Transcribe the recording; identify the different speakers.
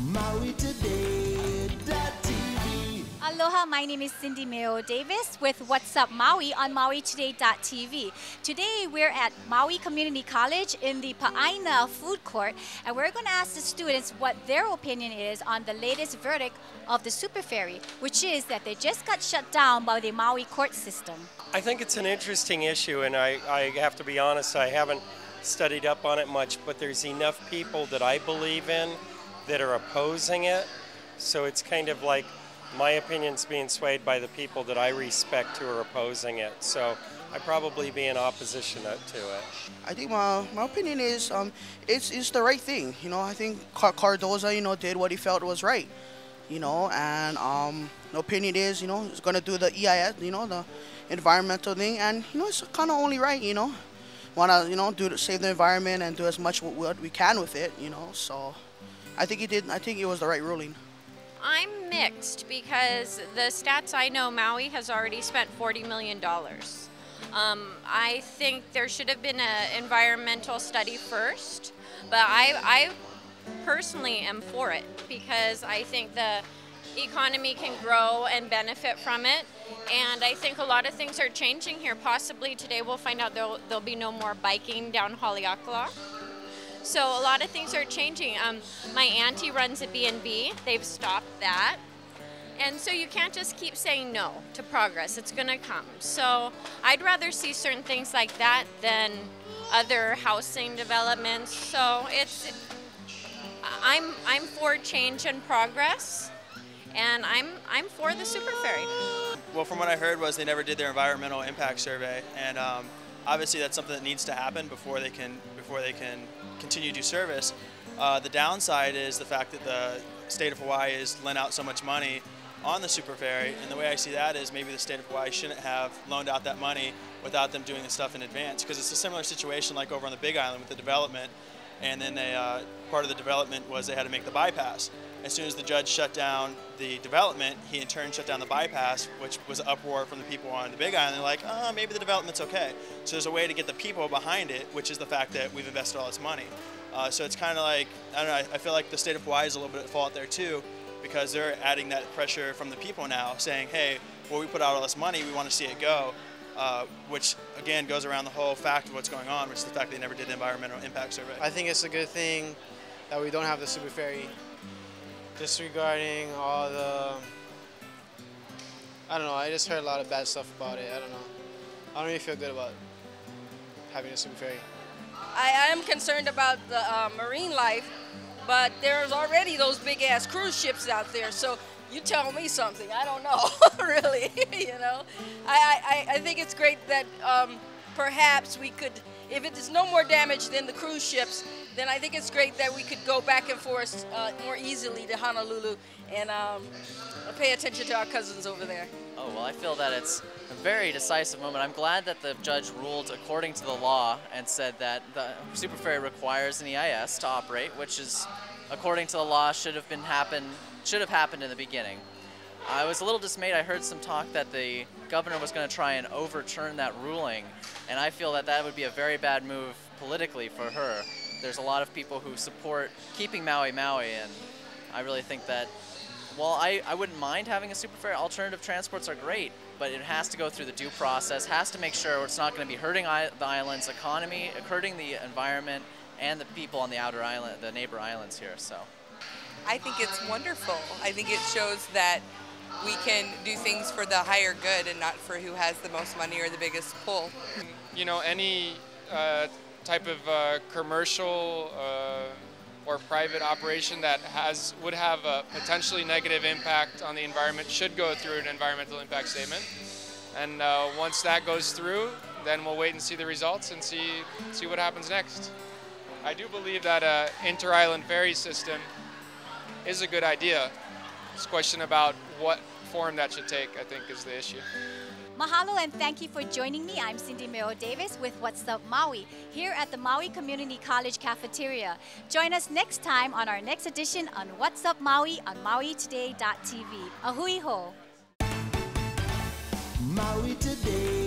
Speaker 1: MauiToday.tv.
Speaker 2: Aloha, my name is Cindy Mayo Davis with What's Up Maui on MauiToday.tv. Today we're at Maui Community College in the Pa'aina food court, and we're going to ask the students what their opinion is on the latest verdict of the SuperFerry, which is that they just got shut down by the Maui court system.
Speaker 3: I think it's an interesting issue, and I have to be honest, I haven't studied up on it much, but there's enough people that I believe in that are opposing it, so it's kind of like my opinion's being swayed by the people that I respect who are opposing it, so I'd probably be in opposition to it.
Speaker 4: I think my opinion is it's the right thing. You know, I think Cardoza, did what he felt was right. And the opinion is, he's going to do the EIS, the environmental thing, and it's kind of only right. Want to do to save the environment and do as much what we can with it. So I think he did. I think it was the right ruling.
Speaker 5: I'm mixed because the stats I know, Maui has already spent $40 million. I think there should have been an environmental study first, but I personally am for it because I think the economy can grow and benefit from it, and I think a lot of things are changing here. Possibly today we'll find out there'll be no more biking down Haleakala. So a lot of things are changing. My auntie runs a B&B. They've stopped that. And so you can't just keep saying no to progress. It's going to come. So I'd rather see certain things like that than other housing developments. So I'm for change and progress, and I'm for the SuperFerry.
Speaker 6: Well, from what I heard was they never did their environmental impact survey, and obviously that's something that needs to happen before they can continue to do service. The downside is the fact that the state of Hawaii has lent out so much money on the SuperFerry, and the way I see that is maybe the state of Hawaii shouldn't have loaned out that money without them doing the stuff in advance, because it's a similar situation like over on the Big Island with the development, and then part of the development was they had to make the bypass. As soon as the judge shut down the development, he in turn shut down the bypass, which was an uproar from the people on the Big Island. They're like, oh, maybe the development's okay. So there's a way to get the people behind it, which is the fact that we've invested all this money. So it's kind of like, I don't know, I feel like the state of Hawaii is a little bit at fault there too, because they're adding that pressure from the people now, saying, hey, well, we put out all this money, we want to see it go, which again goes around the whole fact of what's going on, which is the fact they never did the environmental impact survey.
Speaker 7: I think it's a good thing that we don't have the SuperFerry. Disregarding all the, I don't know, I just heard a lot of bad stuff about it. I don't know. I don't really feel good about having a SuperFerry.
Speaker 8: I am concerned about the marine life, but there's already those big ass cruise ships out there, so you tell me something. I don't know, really, I think it's great that perhaps we could, if it is no more damage than the cruise ships, then I think it's great that we could go back and forth more easily to Honolulu and pay attention to our cousins over there.
Speaker 9: Oh, well, I feel that it's a very decisive moment. I'm glad that the judge ruled according to the law and said that the SuperFerry requires an EIS to operate, which is, according to the law, should have happened in the beginning. I was a little dismayed. I heard some talk that the governor was going to try and overturn that ruling, and I feel that that would be a very bad move politically for her. There's a lot of people who support keeping Maui Maui, and I really think that, well, I wouldn't mind having a SuperFerry. Alternative transports are great, but it has to go through the due process, has to make sure it's not going to be hurting the island's economy, hurting the environment, and the people on the outer island, the neighbor islands here. So,
Speaker 10: I think it's wonderful. I think it shows that we can do things for the higher good and not for who has the most money or the biggest pull.
Speaker 11: Any type of commercial or private operation that would have a potentially negative impact on the environment should go through an environmental impact statement. And once that goes through, then we'll wait and see the results and see what happens next. I do believe that an inter-island ferry system is a good idea. It's a question about what form that should take, I think, is the issue.
Speaker 2: Mahalo and thank you for joining me. I'm Cindy Mayo Davis with What's Up Maui here at the Maui Community College Cafeteria. Join us next time on our next edition on What's Up Maui on MauiToday.tv. Ahui ho!
Speaker 1: Maui Today.